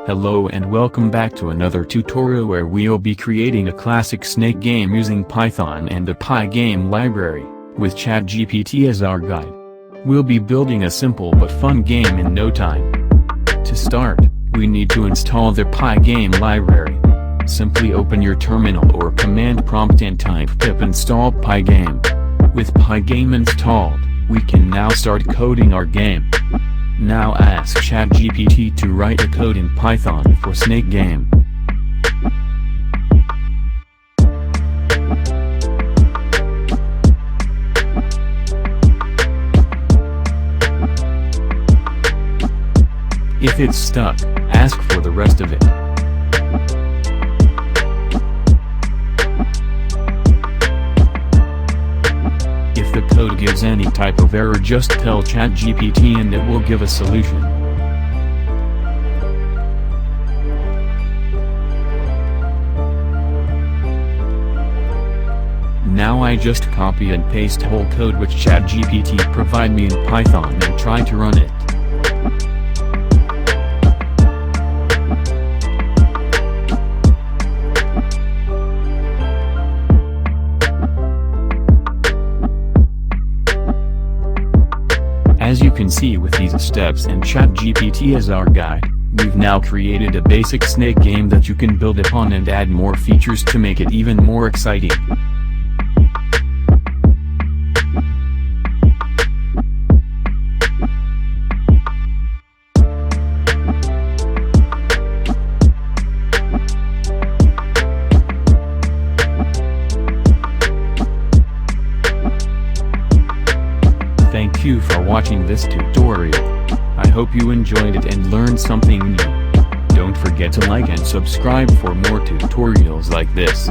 Hello and welcome back to another tutorial where we'll be creating a classic snake game using Python and the Pygame library, with ChatGPT as our guide. We'll be building a simple but fun game in no time. To start, we need to install the Pygame library. Simply open your terminal or command prompt and type pip install Pygame. With Pygame installed, we can now start coding our game. Now ask ChatGPT to write a code in Python for snake game. If it's stuck, ask for the rest of it. If the code gives any type of error, just tell ChatGPT and it will give a solution. Now I just copy and paste whole code which ChatGPT provide me in Python and try to run it. As you can see, with these steps and ChatGPT as our guide, we've now created a basic snake game that you can build upon and add more features to make it even more exciting. Thank you for watching this tutorial. I hope you enjoyed it and learned something new. Don't forget to like and subscribe for more tutorials like this.